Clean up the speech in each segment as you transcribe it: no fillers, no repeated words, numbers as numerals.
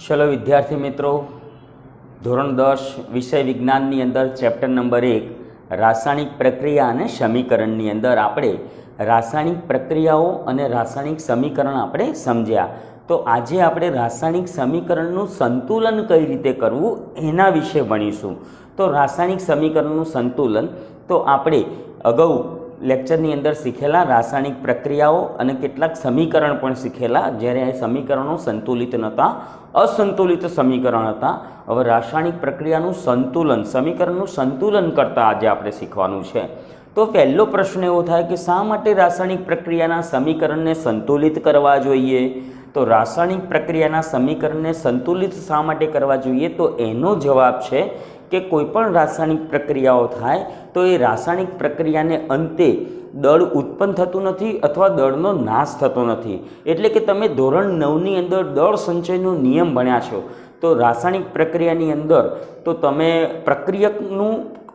चलो विद्यार्थी मित्रों, ધોરણ 10 વિષય વિજ્ઞાનની અંદર ચેપ્ટર નંબર 1 રાસાયણિક પ્રક્રિયા અને સમીકરણની અંદર આપણે રાસાયણિક પ્રક્રિયાઓ અને રાસાયણિક સમીકરણ આપણે સમજ્યા। તો આજે આપણે રાસાયણિક સમીકરણનું સંતુલન કઈ રીતે કરવું એના વિશે ભણીશું। તો રાસાયણિક સમીકરણનું સંતુલન તો આપણે અગાઉ લેક્ચરની અંદર શીખેલા રાસાયણિક પ્રક્રિયાઓ અને કેટલાક સમીકરણ પણ શીખેલા, જ્યારે એ સમીકરણો સંતુલિત નહોતા, અસંતુલિત સમીકરણ હતા। હવે રાસાયણિક પ્રક્રિયાનું સંતુલન, સમીકરણનું સંતુલન કરતાં આજે આપણે શીખવાનું છે। તો પહેલો પ્રશ્ન એવો થાય કે શા માટે રાસાયણિક પ્રક્રિયાના સમીકરણને સંતુલિત કરવા જોઈએ? તો રાસાયણિક પ્રક્રિયાના સમીકરણને સંતુલિત શા માટે કરવા જોઈએ? તો એનો જવાબ છે કે કોઈપણ રાસાયણિક પ્રક્રિયાઓ થાય તો એ રાસાયણિક પ્રક્રિયાને અંતે દળ ઉત્પન્ન થતું નથી અથવા દળનો નાશ થતો નથી। એટલે કે તમે ધોરણ 9ની અંદર દળ સંચયનો નિયમ ભણ્યા છો, તો રાસાયણિક પ્રક્રિયાની અંદર તો તમે પ્રક્રિયકનું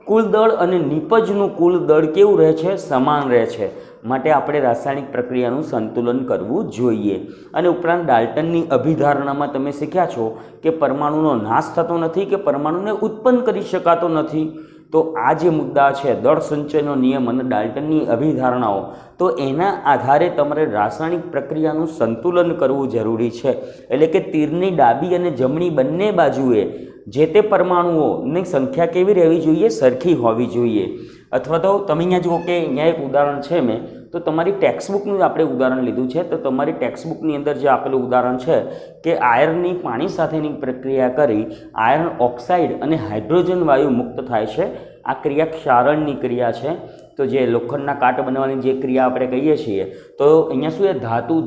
કુલ દળ અને નિપજનું કુલ દળ કેવું રહે છે? સમાન રહે છે। માટે આપણે રાસાયણિક પ્રક્રિયાનું સંતુલન કરવું જોઈએ। અને ઉપરાંત ડાલ્ટનની અભિધારણામાં તમે શીખ્યા છો કે પરમાણુનો નાશ થતો નથી કે પરમાણુને ઉત્પન્ન કરી શકાતો નથી। તો આ જે મુદ્દા છે, દળ સંચયનો નિયમ અને ડાલ્ટનની અભિધારણાઓ, તો એના આધારે તમારે રાસાયણિક પ્રક્રિયાનું સંતુલન કરવું જરૂરી છે। એટલે કે તીરની ડાબી અને જમણી બંને બાજુએ જે તે પરમાણુઓની સંખ્યા કેવી રહેવી જોઈએ? સરખી હોવી જોઈએ। અથવા તો તમે અહીંયા જુઓ કે અહીંયા એક ઉદાહરણ છે, મેં તો તમારી ટેક્સ્ટબુકનું આપણે ઉદાહરણ લીધું છે। તો તમારી ટેક્સ્ટબુકની અંદર જે આપેલું ઉદાહરણ છે કે આયર્નની પાણી સાથેની પ્રક્રિયા કરી આયર્ન ઓક્સાઇડ અને હાઇડ્રોજન વાયુ મુક્ત થાય છે। આ ક્રિયા ક્ષારણની ક્રિયા છે। તો જે લોખંડના કાટ બનવાની જે ક્રિયા આપણે કહીએ છીએ, તો અહીંયા શું છે?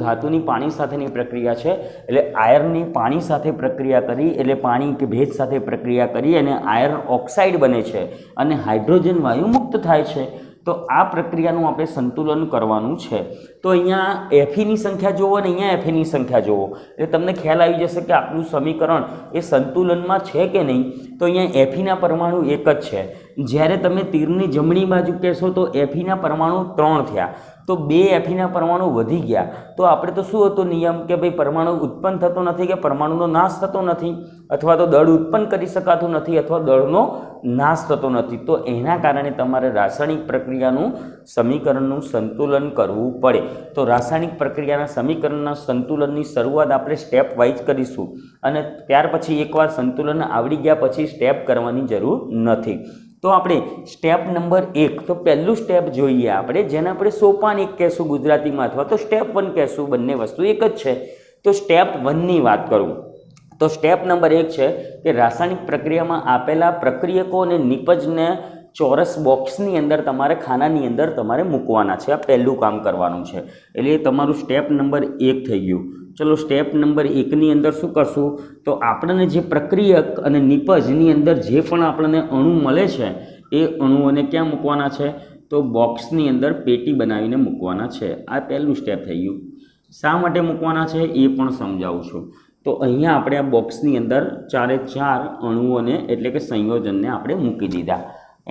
ધાતુની પાણી સાથેની પ્રક્રિયા છે। એટલે આયર્નની પાણી સાથે પ્રક્રિયા કરી, એટલે પાણી કે ભેજ સાથે પ્રક્રિયા કરી અને આયર્ન ઓક્સાઇડ બને છે અને હાઇડ્રોજન વાયુ મુક્ત થાય છે। તો આ પ્રક્રિયાનું આપણે સંતુલન કરવાનું છે। તો અહીંયા Feની સંખ્યા જુઓ અને અહીંયા Feની સંખ્યા જુઓ, એટલે તમને ખ્યાલ આવી જશે કે આપણું સમીકરણ એ સંતુલનમાં છે કે નહીં। તો અહીંયા Feના પરમાણુ એક જ છે, જ્યારે તમે તીરની જમણી બાજુ કહેશો તો Feના પરમાણુ 3 થયા, તો 2 Feના પરમાણુ વધી ગયા। તો આપણે તો શું હતો નિયમ કે ભાઈ પરમાણુ ઉત્પન્ન થતો નથી કે પરમાણુનો નાશ થતો નથી, અથવા તો દળ ઉત્પન્ન કરી શકાતું નથી અથવા દળનો નાશ થતો નથી। તો એના કારણે તમારે રાસાયણિક પ્રક્રિયાનું સમીકરણનું સંતુલન કરવું પડે। તો રાસાયણિક પ્રક્રિયાના સમીકરણના સંતુલનની શરૂઆત આપણે સ્ટેપ વાઇઝ કરીશું, અને ત્યાર પછી એકવાર સંતુલન આવડી ગયા પછી સ્ટેપ કરવાની જરૂર નથી। તો આપણે સ્ટેપ નંબર 1, તો પહેલું સ્ટેપ જોઈએ આપણે, જેને આપણે સોપાન 1 કહેશું ગુજરાતીમાં, અથવા તો સ્ટેપ 1 કહેશું, બંને વસ્તુ એક જ છે। તો સ્ટેપ 1ની વાત કરું તો સ્ટેપ નંબર 1 છે કે રાસાયણિક પ્રક્રિયામાં આપેલા પ્રક્રિયકો અને નિપજને ચોરસ બોક્સની અંદર તમારે ખાનાની અંદર તમારે મૂકવાના છે। આ પહેલું કામ કરવાનું છે, એટલે તમારું સ્ટેપ નંબર 1 થઈ ગયું। ચલો સ્ટેપ નંબર 1ની અંદર શું કરશું? તો આપણને જે પ્રક્રિયક અને નિપજની અંદર જે પણ આપણને અણુ મળે છે એ અણુઓને ક્યાં મૂકવાના છે? તો બોક્સની અંદર પેટી બનાવીને મૂકવાના છે। આ પહેલું સ્ટેપ થઈ ગયું। શા માટે મૂકવાના છે એ પણ સમજાવું છું। તો અહીંયા આપણે આ બોક્સની અંદર 4 અણુઓને એટલે કે સંયોજનને આપણે મૂકી દીધા।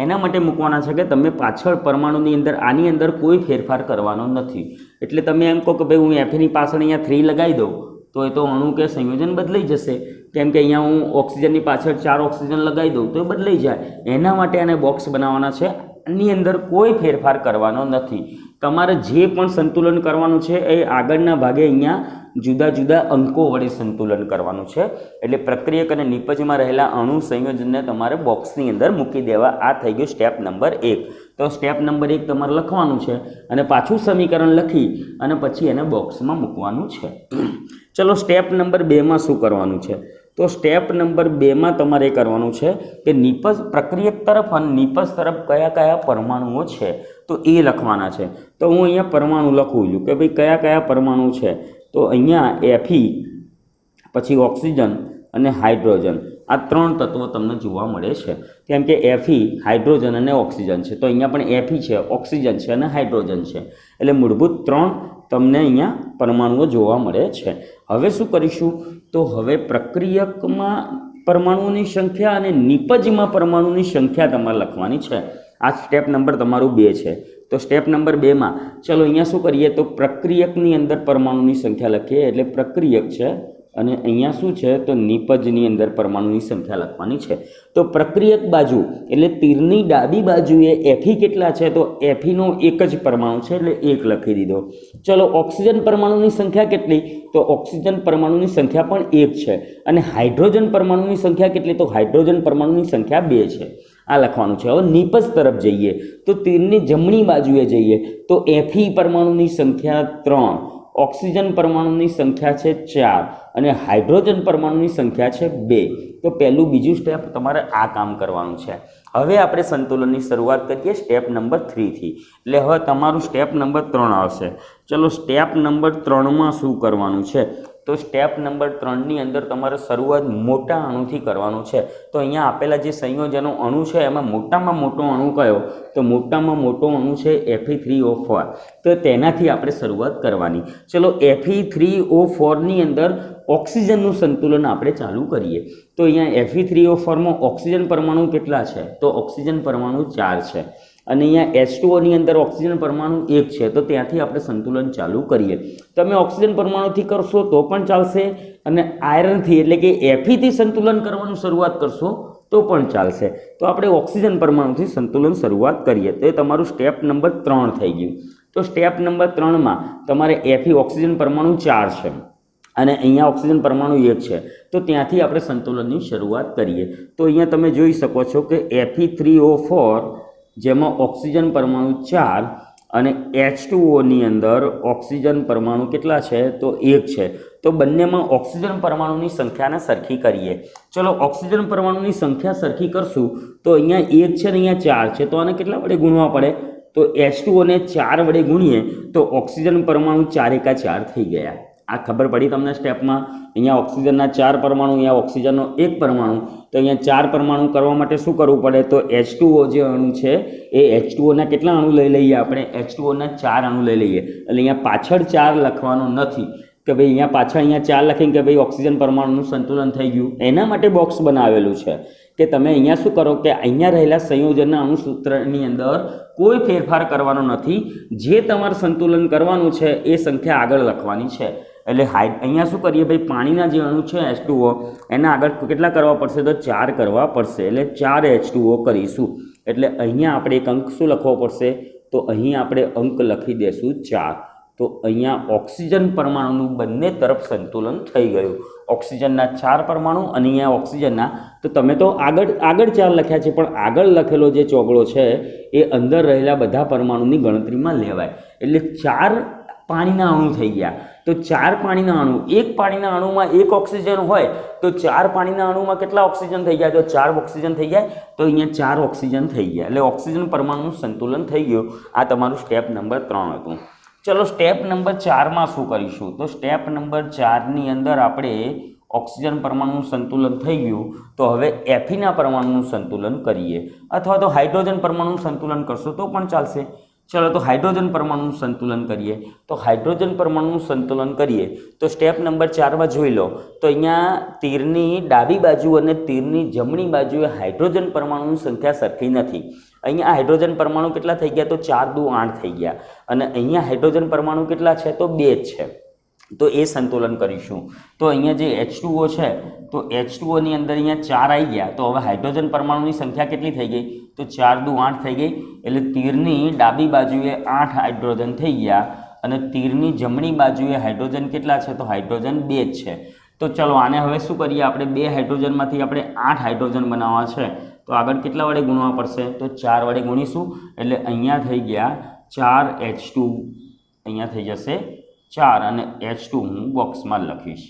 એના માટે મૂકવાના છે કે તમે પાછળ પરમાણુની અંદર આની અંદર કોઈ ફેરફાર કરવાનો નથી। એટલે તમે એમ કહો કે ભાઈ હું Feની પાછળ અહીંયા 3 લગાવી દઉં તો એ તો અણુ કે સંયોજન બદલાઈ જશે, કેમ કે અહીંયા હું ઓક્સિજનની પાછળ 4 ઓક્સિજન લગાવી દઉં તો એ બદલાઈ જાય। એના માટે આને બોક્સ બનાવવાના છે, આની અંદર કોઈ ફેરફાર કરવાનો નથી। તમારે જે પણ સંતુલન કરવાનું છે એ આગળના ભાગે અહીંયા જુદા જુદા અંકો વડે સંતુલન કરવાનું છે। એટલે પ્રક્રિયક અને નિપજમાં રહેલા અણુ સંયોજનને તમારે બોક્સની અંદર મૂકી દેવા। આ થઈ ગયું સ્ટેપ નંબર 1। તો સ્ટેપ નંબર 1 તમારે લખવાનું છે અને પાછું સમીકરણ લખી અને પછી એને બોક્સમાં મૂકવાનું છે। ચલો સ્ટેપ નંબર 2માં શું કરવાનું છે? તો સ્ટેપ નંબર 2માં તમારે કરવાનું છે કે નિપજ પ્રક્રિયક તરફ અને નિપજ તરફ કયા કયા પરમાણુઓ છે તો એ લખવાના છે। તો હું અહીંયા પરમાણુ લખું છું કે ભાઈ કયા કયા પરમાણુ છે। તો અહીંયા Fe, પછી ઓક્સિજન અને હાઇડ્રોજન, આ 3 તત્વો તમને જોવા મળે છે, કેમ કે Fe, હાઇડ્રોજન અને ઓક્સિજન છે। તો અહીંયા પણ Fe છે, ઓક્સિજન છે અને હાઇડ્રોજન છે, એટલે મૂળભૂત 3 તમને અહીંયા પરમાણુઓ જોવા મળે છે। હવે શું કરીશું? તો હવે પ્રક્રિયકમાં પરમાણુઓની સંખ્યા અને નિપજમાં પરમાણુની સંખ્યા તમારે લખવાની છે। આ સ્ટેપ નંબર તમારું 2 છે। તો સ્ટેપ નંબર 2માં ચલો અહીંયા શું કરીએ? તો પ્રક્રિયકની અંદર પરમાણુની સંખ્યા લખીએ, એટલે પ્રક્રિયક છે અને અહીંયા શું છે તો નિપજની અંદર પરમાણુની સંખ્યા લખવાની છે. તો પ્રક્રિયક બાજુ એટલે તીરની ડાબી બાજુએ એફી કેટલા છે તો એફીનો એક જ પરમાણુ છે એટલે 1 લખી દીધો. ચલો ઓક્સિજન પરમાણુની સંખ્યા કેટલી તો ઓક્સિજન પરમાણુની સંખ્યા પણ 1 છે. અને હાઇડ્રોજન પરમાણુની સંખ્યા કેટલી તો હાઇડ્રોજન પરમાણુની સંખ્યા 2 છે. આ લખવાનું છે. હવે નિપજ તરફ જઈએ તો તીરની જમણી બાજુએ જઈએ તો એફી પરમાણુની સંખ્યા 3, ઓક્સિજન પરમાણુની સંખ્યા છે 4 અને હાઇડ્રોજન પરમાણુની સંખ્યા છે 2. તો પહેલું બીજું સ્ટેપ તમારે આ કામ કરવાનું છે. હવે આપણે સંતુલનની શરૂઆત કરીએ સ્ટેપ નંબર 3 થી. એટલે હવે તમારું સ્ટેપ નંબર 3 આવશે. ચલો સ્ટેપ નંબર 3માં શું કરવાનું છે તો સ્ટેપ નંબર 3ની અંદર તમારે શરૂઆત મોટા અણુથી કરવાનું છે. તો અહીંયા આપેલા જે સંયોજનો અણુ છે એમાં મોટામાં મોટો અણુ કયો તો મોટામાં મોટો અણુ છે Fe3O4. તો તેનાથી આપણે શરૂઆત કરવાની. ચલો Fe3O4ની અંદર ઓક્સિજનનું સંતુલન આપણે ચાલુ કરીએ. તો અહીંયા Fe3O4માં ઓક્સિજન પરમાણુ કેટલા છે તો ઓક્સિજન પરમાણુ 4 છે. અને અહીંયા H2Oની અંદર ઓક્સિજન પરમાણુ 1 છે. તો ત્યાંથી આપણે સંતુલન ચાલુ કરીએ. તમે ઓક્સિજન પરમાણુથી કરશો તો પણ ચાલશે અને આયરનથી એટલે કે Fe થી સંતુલન કરવાનું શરૂઆત કરશો તો પણ ચાલશે. તો આપણે ઓક્સિજન પરમાણુથી સંતુલન શરૂઆત કરીએ. તો એ તમારું સ્ટેપ નંબર 3 થઈ ગયું. તો સ્ટેપ નંબર 3માં તમારે Fe ઓક્સિજન પરમાણુ 4 છે અને અહીંયા ઓક્સિજન પરમાણુ 1 છે. તો ત્યાંથી આપણે સંતુલનની શરૂઆત કરીએ. તો અહીંયા તમે જોઈ શકો છો કે Fe3O4 જેમાં ઓક્સિજન પરમાણુ 4 અને H2Oની અંદર ઓક્સિજન પરમાણુ કેટલા છે તો 1 છે. તો બંનેમાં ઓક્સિજન પરમાણુની સંખ્યાને સરખી કરીએ. ચલો ઓક્સિજન પરમાણુની સંખ્યા સરખી કરશું તો અહીંયા 1 છે ને અહીંયા 4 છે. તો આને કેટલા વડે ગુણવા પડે તો H2Oને 4 વડે ગુણીએ તો ઓક્સિજન પરમાણુ 4 એકા 4 થઈ ગયા. આ ખબર પડી તમને સ્ટેપમાં. અહીંયા ઓક્સિજનના 4 પરમાણુ, અહીંયા ઓક્સિજનનો 1 પરમાણુ. તો અહીંયા 4 પરમાણુ કરવા માટે શું કરવું પડે તો H2O જે અણુ છે એ H2Oના કેટલા અણુ લઈ લઈએ આપણે H2Oના 4 અણુ લઈ લઈએ. એટલે અહીંયા પાછળ 4 લખવાનું નથી કે ભાઈ અહીંયા પાછળ અહીંયા 4 લખીને કે ભાઈ ઓક્સિજન પરમાણુનું સંતુલન થઈ ગયું. એના માટે બોક્સ બનાવેલું છે કે તમે અહીંયા શું કરો કે અહીંયા રહેલા સંયોજનના અણુસૂત્રની અંદર કોઈ ફેરફાર કરવાનો નથી. જે તમારે સંતુલન કરવાનું છે એ સંખ્યા આગળ લખવાની છે. એટલે અહીંયા શું કરીએ ભાઈ પાણીના જે અણુ છે H2O એના આગળ કેટલા કરવા પડશે તો 4 કરવા પડશે. એટલે 4 H2O કરીશું. એટલે અહીંયા આપણે એક અંક શું લખવો પડશે તો અહીં આપણે અંક લખી દેશું 4. તો અહીંયા ઓક્સિજન પરમાણુનું બંને તરફ સંતુલન થઈ ગયું. ઓક્સિજનના 4 પરમાણુ અને અહીંયા ઓક્સિજનના તો તમે તો આગળ 4 લખ્યા છે પણ આગળ લખેલો જે ચોગડો છે એ અંદર રહેલા બધા પરમાણુની ગણતરીમાં લેવાય. એટલે 4 પાણીના અણુ થઈ ગયા. તો 4 પાણીના અણુ, એક પાણીના અણુમાં 1 ઓક્સિજન હોય તો 4 પાણીના અણુમાં કેટલા ઓક્સિજન થઈ ગયા તો 4 ઓક્સિજન થઈ જાય. તો અહીંયા 4 ઓક્સિજન થઈ ગયા. એટલે ઓક્સિજન પરમાણુનું સંતુલન થઈ ગયું. આ તમારું સ્ટેપ નંબર 3 હતું. ચલો સ્ટેપ નંબર 4માં શું કરીશું તો સ્ટેપ નંબર 4ની અંદર આપણે ઓક્સિજન પરમાણુનું સંતુલન થઈ ગયું. તો હવે Feના પરમાણુનું સંતુલન કરીએ અથવા તો હાઇડ્રોજન પરમાણુનું સંતુલન કરશો તો પણ ચાલશે. ચલો તો હાઇડ્રોજન પરમાણુનું સંતુલન કરીએ. તો હાઇડ્રોજન પરમાણુનું સંતુલન કરીએ તો સ્ટેપ નંબર 4માં જોઈ લો તો અહીંયા તીરની ડાબી બાજુ અને તીરની જમણી બાજુએ હાઇડ્રોજન પરમાણુની સંખ્યા સરખી નથી. અહીંયા હાઇડ્રોજન પરમાણુ કેટલા થઈ ગયા તો 4 દુ 8 થઈ ગયા અને અહીંયા હાઇડ્રોજન પરમાણુ કેટલા છે તો 2 છે. તો એ સંતુલન કરીશું. તો અહીંયા જે H2O છે તો H2Oની અંદર અહીંયા 4 આવી ગયા. તો હવે હાઇડ્રોજન પરમાણુની સંખ્યા કેટલી થઈ ગઈ તો 4 દુ 8 થઈ ગઈ. એટલે તીરની ડાબી બાજુએ 8 હાઇડ્રોજન થઈ ગયા અને તીરની જમણી બાજુએ હાઇડ્રોજન કેટલા છે તો હાઇડ્રોજન 2 છે. તો ચલો આને હવે શું કરીએ આપણે 2 હાઇડ્રોજનમાંથી આપણે 8 હાઇડ્રોજન બનાવવા છે. તો આગળ કેટલા વડે ગુણવા પડશે તો 4 વડે ગુણીશું. એટલે અહીંયા થઈ ગયા 4H2, અહીંયા થઈ જશે 4 અને H2 હું બોક્સમાં લખીશ.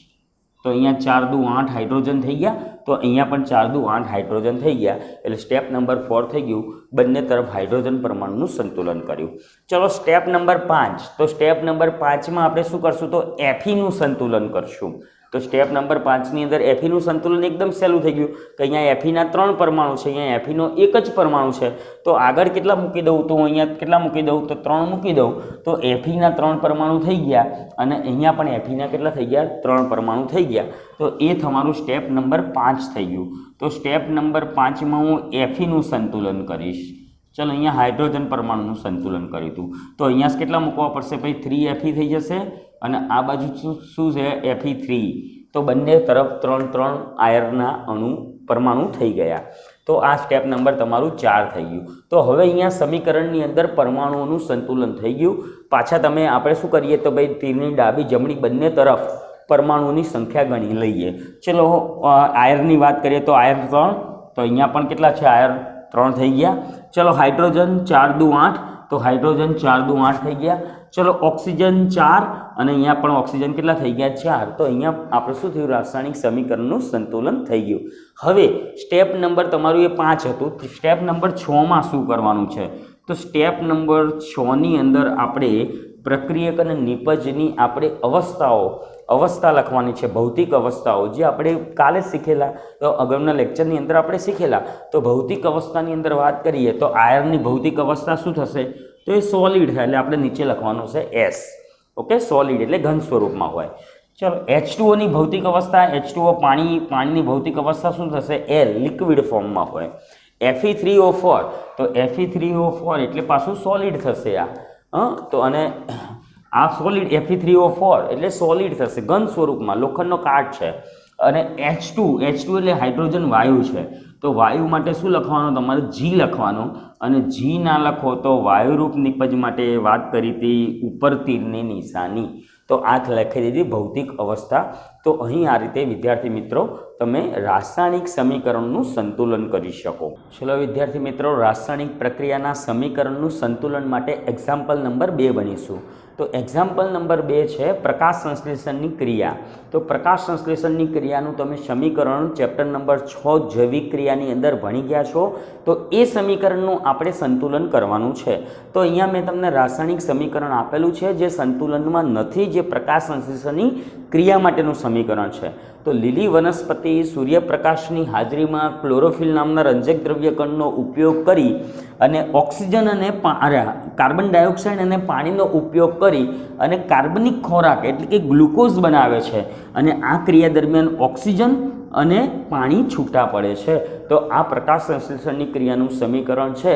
તો અહીંયા 4 દુ 8 હાઇડ્રોજન થઈ ગયા. તો અહીંયા પણ 4 દુ 8 હાઇડ્રોજન થઈ ગયા. એટલે સ્ટેપ નંબર 4 થઈ ગયું. બંને તરફ હાઇડ્રોજન પરમાણુનું સંતુલન કર્યું. ચલો સ્ટેપ નંબર 5. તો સ્ટેપ નંબર 5માં આપણે શું કરશું તો Feનું સંતુલન કરશું. તો સ્ટેપ નંબર 5ની અંદર Feનું સંતુલન એકદમ સહેલું થઈ ગયું કે અહીંયા Feના 3 પરમાણુ છે, અહીંયા Feનો એક જ પરમાણુ છે. તો આગળ કેટલા મૂકી દઉં તો અહીંયા કેટલા મૂકી દઉં તો 3 મૂકી દઉં. તો Feના 3 પરમાણુ થઈ ગયા અને અહીંયા પણ Feના કેટલા થઈ ગયા 3 પરમાણુ થઈ ગયા. તો એ તમારું સ્ટેપ નંબર 5 થઈ ગયું. તો સ્ટેપ નંબર 5માં હું Feનું સંતુલન કરીશ. ચલો અહીંયા હાઇડ્રોજન પરમાણુનું સંતુલન કર્યું હતું. તો અહીંયા કેટલા મૂકવા પડશે ભાઈ 3 Fe થઈ જશે અને આ બાજુ શું છે Fe3. તો બંને તરફ 3 આયર્નના પરમાણુ થઈ ગયા। તો આ સ્ટેપ નંબર તમારું 4 થઈ ગયું। તો હવે અહીંયા સમીકરણની અંદર પરમાણુઓનું સંતુલન થઈ ગયું। પાછા આપણે શું કરીએ તો ભાઈ તીરની ડાબી જમણી બંને તરફ પરમાણુઓની સંખ્યા ગણી લઈએ। ચલો આયર્નની વાત કરીએ તો આયર્ન 3, તો અહીંયા પણ કેટલા છે? આયર્ન 3 થઈ ગયા। ચલો હાઇડ્રોજન 4 દુ 8, તો હાઇડ્રોજન 4 દુ 8 થઈ ગયા। ચલો ઓક્સિજન 4 અને અહીંયા પણ ઓક્સિજન કેટલા થઈ ગયા? 4। તો અહીંયા આપણે શું થયું? રાસાયણિક સમીકરણનું સંતુલન થઈ ગયું। હવે સ્ટેપ નંબર તમારું એ 5 હતું। સ્ટેપ નંબર 6માં શું કરવાનું છે? તો સ્ટેપ નંબર 6ની અંદર આપણે પ્રક્રિયક અને નિપજની આપણે અવસ્થા લખવાની છે, ભૌતિક અવસ્થાઓ જે આપણે કાલે શીખેલા, તો અગાઉના લેક્ચરની અંદર આપણે શીખેલા। તો ભૌતિક અવસ્થાની અંદર વાત કરીએ તો આયર્નની ભૌતિક અવસ્થા શું થશે? તો એ સોલિડ છે, એટલે આપણે નીચે લખવાનું છે S। ઓકે, સોલિડ એટલે ઘન સ્વરૂપમાં હોય। ચલો H2O ની ભૌતિક અવસ્થા, H2O પાણીની ભૌતિક અવસ્થા શું થશે? L, લિક્વિડ ફોર્મમાં હોય। Fe3O4, તો Fe3O4 એટલે પાછું સોલિડ થશે તો અને આ સોલિડ Fe3O4 એટલે સોલિડ થશે, ઘન સ્વરૂપમાં, લોખંડનો કાટ છે। અને H2 એટલે હાઇડ્રોજન વાયુ છે, તો વાયુ માટે શું લખવાનું? તમારે G લખવાનું। અને G ના લખો તો વાયુરૂપ નિપજ માટે વાત કરી હતી ઉપર તીરની નિશાની, તો આ લખી દીધી ભૌતિક અવસ્થા। તો અહીં આ રીતે વિદ્યાર્થી મિત્રો તમે રાસાયણિક સમીકરણનું સંતુલન કરી શકો। ચલો વિદ્યાર્થી મિત્રો, રાસાયણિક પ્રક્રિયાના સમીકરણનું સંતુલન માટે એક્ઝામ્પલ નંબર 2 બનીશું। તો એક્ઝામ્પલ નંબર 2 છે પ્રકાશ સંશ્લેષણની ક્રિયા। તો પ્રકાશ સંશ્લેષણની ક્રિયાનું તમે સમીકરણ ચેપ્ટર નંબર 6 જૈવિક ક્રિયાની અંદર ભણી ગયા છો। તો એ સમીકરણનું આપણે સંતુલન કરવાનું છે। તો અહીંયા મેં તમને રાસાયણિક સમીકરણ આપેલું છે જે સંતુલનમાં નથી, જે પ્રકાશ સંશ્લેષણની ક્રિયા માટેનું સમીકરણ છે। તો લીલી વનસ્પતિ સૂર્યપ્રકાશની હાજરીમાં ક્લોરોફિલ નામના રંજક દ્રવ્ય કણનો ઉપયોગ કરી અને ઓક્સિજન અને કાર્બન ડાયોક્સાઇડ અને પાણીનો ઉપયોગ કરી અને કાર્બનિક ખોરાક એટલે કે ગ્લુકોઝ બનાવે છે। અને આ ક્રિયા દરમિયાન ઓક્સિજન અને પાણી છૂટા પડે છે। તો આ પ્રકાશ સંશ્લેષણની ક્રિયાનું સમીકરણ છે,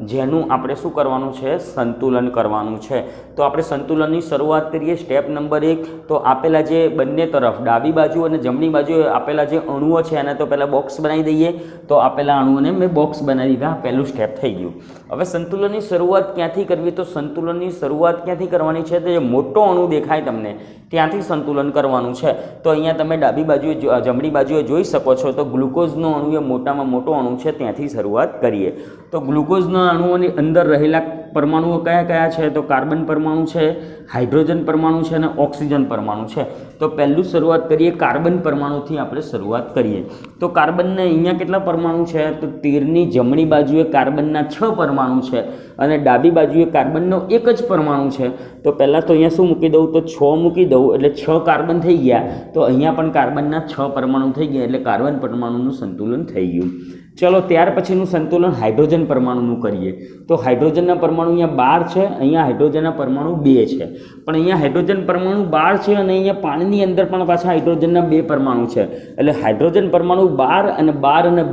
જેનું આપણે શું કરવાનું છે? સંતુલન કરવાનું છે। તો આપણે સંતુલનની શરૂઆત કરીએ। સ્ટેપ નંબર 1, તો આપેલા જે બંને તરફ ડાબી બાજુ અને જમણી બાજુ આપેલા જે અણુઓ છે એને તો પહેલાં બોક્સ બનાવી દઈએ। તો આપેલા અણુઓને મેં બોક્સ બનાવી દીધા, પહેલું સ્ટેપ થઈ ગયું। હવે સંતુલનની શરૂઆત ક્યાંથી કરવી? તો સંતુલનની શરૂઆત ક્યાંથી કરવાની છે? તો જે મોટો અણુ દેખાય તમને ત્યાંથી સંતુલન કરવાનું છે। તો અહીંયા તમે ડાબી બાજુએ જમણી બાજુએ જોઈ શકો છો, તો ગ્લુકોઝનો અણુ એ મોટામાં મોટો અણુ છે, ત્યાંથી શરૂઆત કરીએ। તો ગ્લુકોઝના અણુઓની અંદર રહેલા પરમાણુઓ કયા છે? તો કાર્બન પરમાણુ છે, હાઇડ્રોજન પરમાણુ છે અને ઓક્સિજન પરમાણુ છે। તો પહેલું શરૂઆત કરીએ કાર્બન પરમાણુથી આપણે શરૂઆત કરીએ। તો કાર્બનને અહીંયા કેટલા પરમાણુ છે? તો તીરની જમણી બાજુએ કાર્બનના 6 પરમાણુ છે અને ડાબી બાજુએ કાર્બનનો એક જ પરમાણુ છે। તો પહેલાં તો અહીંયા શું મૂકી દઉં? તો 6 મૂકી દઉં, એટલે 6 કાર્બન થઈ ગયા। તો અહીંયા પણ કાર્બનના 6 પરમાણુ થઈ ગયા, એટલે કાર્બન પરમાણુનું સંતુલન થઈ ગયું। ચલો ત્યાર પછીનું સંતુલન હાઇડ્રોજન પરમાણુનું કરીએ। તો હાઇડ્રોજનના પરમાણુ અહીંયા 12 છે, અહીંયા હાઇડ્રોજનના પરમાણુ 2 છે। પણ અહીંયા હાઇડ્રોજન પરમાણુ 12 છે અને અહીંયા પાણીની અંદર પણ પાછા હાઇડ્રોજનના 2 પરમાણુ છે, એટલે હાઇડ્રોજન પરમાણુ 12 અને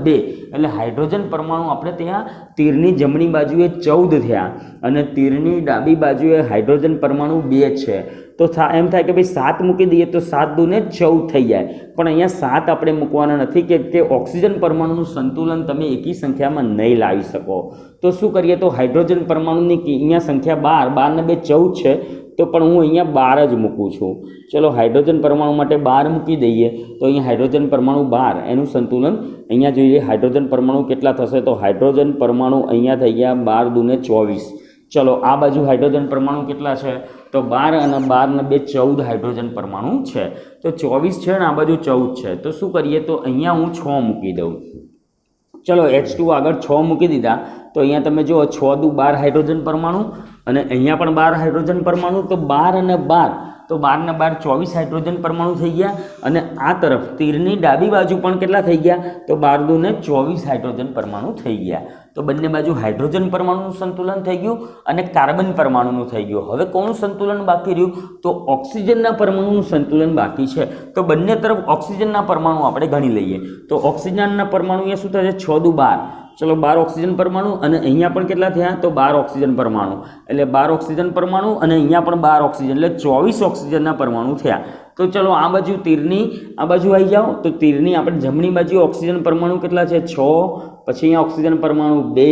2, એટલે હાઇડ્રોજન પરમાણુ આપણે ત્યાં તીરની જમણી બાજુએ 14 થયા અને તીરની ડાબી બાજુએ હાઇડ્રોજન પરમાણુ 2 છે। તો એમ થાય કે ભાઈ 7 મૂકી દઈએ તો 7 દુ 14 થઈ જાય, પણ અહીંયા 7 આપણે મૂકવાના નથી કે તે ઓક્સિજન પરમાણુનું સંતુલન તમે એકી સંખ્યામાં નહીં લાવી શકો। તો શું કરીએ? તો હાઇડ્રોજન પરમાણુની અહીંયા સંખ્યા 12 ને 2 14 છે, તો પણ હું અહીંયા 12 જ મૂકું છું। ચલો હાઇડ્રોજન પરમાણુ માટે 12 મૂકી દઈએ, તો અહીંયા હાઇડ્રોજન પરમાણુ 12, એનું સંતુલન અહીંયા જોઈએ હાઇડ્રોજન પરમાણુ કેટલા થશે? તો હાઇડ્રોજન પરમાણુ અહીંયા થઈ ગયા 12 દુ 24। ચલો આ બાજુ હાઇડ્રોજન પરમાણુ કેટલા છે? તો 12 અને 12 ને 2 14 હાઇડ્રોજન પરમાણુ છે, તો 24 છે અને આ બાજુ 14 છે। તો શું કરીએ? તો અહીંયા હું 6 મૂકી દઉં। ચલો H2 આગળ 6 મૂકી દીધા, તો અહીંયા તમે જુઓ 6 દુ 12 હાઇડ્રોજન પરમાણુ અને અહીંયા પણ 12 હાઇડ્રોજન પરમાણુ, તો 12 અને 12, તો 12 ને 12 24 હાઇડ્રોજન પરમાણુ થઈ ગયા। અને આ તરફ તીરની ડાબી બાજુ પણ કેટલા થઈ ગયા? તો 12 દુ 24 હાઇડ્રોજન પરમાણુ થઈ ગયા। તો બંને બાજુ હાઇડ્રોજન પરમાણુનું સંતુલન થઈ ગયું અને કાર્બન પરમાણુનું થઈ ગયું। હવે કોનું સંતુલન બાકી રહ્યું? તો ઓક્સિજનના પરમાણુનું સંતુલન બાકી છે। તો બંને તરફ ઓક્સિજનના પરમાણુ આપણે ગણી લઈએ। તો ઓક્સિજનના પરમાણુ અહીંયા શું થશે? 6 દુ 12, ચલો 12 ઓક્સિજન પરમાણુ અને અહીંયા પણ કેટલા થયા? તો 12 ઓક્સિજન પરમાણુ, એટલે 12 ઓક્સિજન પરમાણુ અને અહીંયા પણ 12 ઓક્સિજન, એટલે 24 ઓક્સિજનના પરમાણુ થયા। तो चलो आ बाजू तीरनी आ बाजू आई जाओ तो तीरनी આપણે જમણી બાજુ ઓક્સિજન પરમાણુ કેટલા છે 6 પછી અહીંયા ઓક્સિજન પરમાણુ 2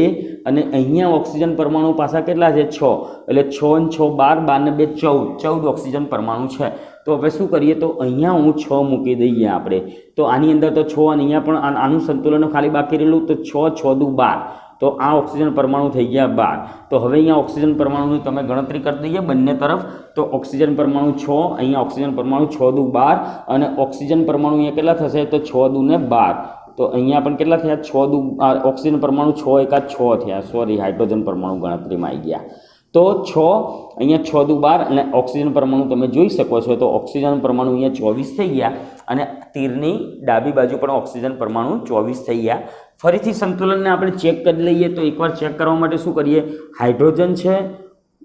અને અહીંયા ઓક્સિજન પરમાણુ પાછા કેટલા છે 6 એટલે 6 અને 6 12 12 ને 2 14 ઓક્સિજન પરમાણુ છે તો હવે શું કરીએ તો અહીંયા હું 6 મૂકી દઈએ આપણે તો આની અંદર તો 6 અને અહીંયા પણ આનું સંતુલન ખાલી બાકી રહેલું તો 6 6 દુ 12 तो आ ऑक्सीजन परमाणु थी गया 12 तो हवे अहींया ऑक्सीजन परमाणु तमे गणतरी कर दीजिए बंने तरफ तो ऑक्सीजन परमाणु 6 अहींया ऑक्सीजन परमाणु 6 दू 12 અને ऑक्सीजन परमाणु अहींया केटला थशे तो 6 दू ने 12 तो अहींया पण केटला थया 6 दू ऑक्सीजन परमाणु 6 एका 6 थया सॉरी हाइड्रोजन परमाणु गणतरीमां आई गया तो 6 अहींया 6 दू 12 અને ऑक्सीजन परमाणु તમે જોઈ શકો છો તો ऑक्सीजन परमाणु अहींया 24 થઈ ગયા અને તીરની ડાબી બાજુ પણ ऑक्सीजन परमाणु 24 થઈ ગયા ફરીથી સંતુલનને આપણે ચેક કરી લઈએ તો એકવાર ચેક કરવા માટે શું કરીએ હાઇડ્રોજન છે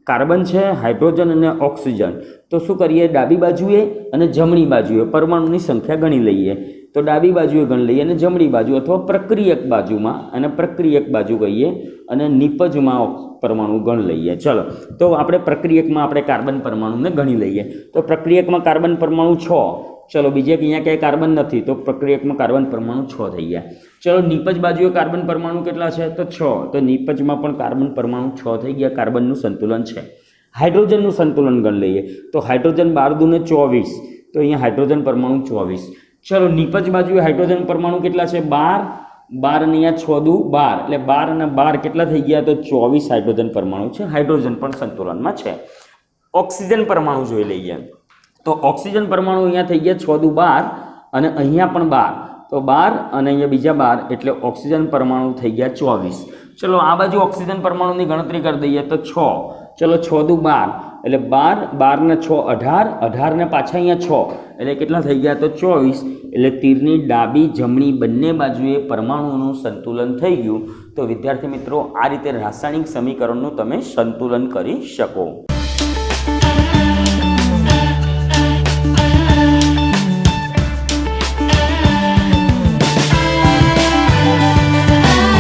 કાર્બન છે હાઇડ્રોજન અને ઓક્સિજન તો શું કરીએ ડાબી બાજુએ અને જમણી બાજુએ પરમાણુની સંખ્યા ગણી લઈએ તો ડાબી બાજુએ ગણી લઈએ અને જમણી બાજુ અથવા પ્રક્રિયક બાજુમાં અને પ્રક્રિયક બાજુ કહીએ અને નિપજમાં પરમાણુ ગણી લઈએ ચલો તો આપણે પ્રક્રિયકમાં આપણે કાર્બન પરમાણુને ગણી લઈએ તો પ્રક્રિયકમાં કાર્બન પરમાણુ 6 चलो बीजे अहींया क्या कार्बन नहीं तो प्रक्रियक में कार्बन परमाणु 6 थी गया चलो निपज बाजू कार्बन परमाणु केटला है तो 6 तो निपज में पण कार्बन परमाणु 6 थी गया कार्बन संतुलन है हाइड्रोजन संतुलन गण लीए तो हाइड्रोजन 12 दूने 24 तो अहींया हाइड्रोजन परमाणु 24 चलो निपज बाजू हाइड्रोजन परमाणु केटला है 12 12 ने 6 दू 12 એટલે 12 અને 12 કેટલા થઈ ગયા તો 24 હાઇડ્રોજન પરમાણુ છે હાઇડ્રોજન પણ સંતુલનમાં છે ઓક્સિજન પરમાણુ જોઈ લઈએ तो ऑक्सीजन परमाणु अहींया थई गया 6 दू 12 અને અહીંયા પણ 12 तो 12 અને અહીંયા બીજા 12 એટલે ऑक्सीजन परमाणु थई गया 24 चलो आ बाजू ऑक्सीजन परमाणुनी गणतरी कर दઈએ तो 6 चलो 6 दू 12 એટલે 12 12 ने 6 18 18 ने पाछा અહીંયા 6 એટલે કેટલા થઈ ગયા તો 24 એટલે તીરની ડાબી જમણી બંને બાજુએ પરમાણુઓનું સંતુલન થઈ ગયું તો વિદ્યાર્થી મિત્રો આ રીતે રાસાયણિક સમીકરણનું તમે સંતુલન કરી શકો।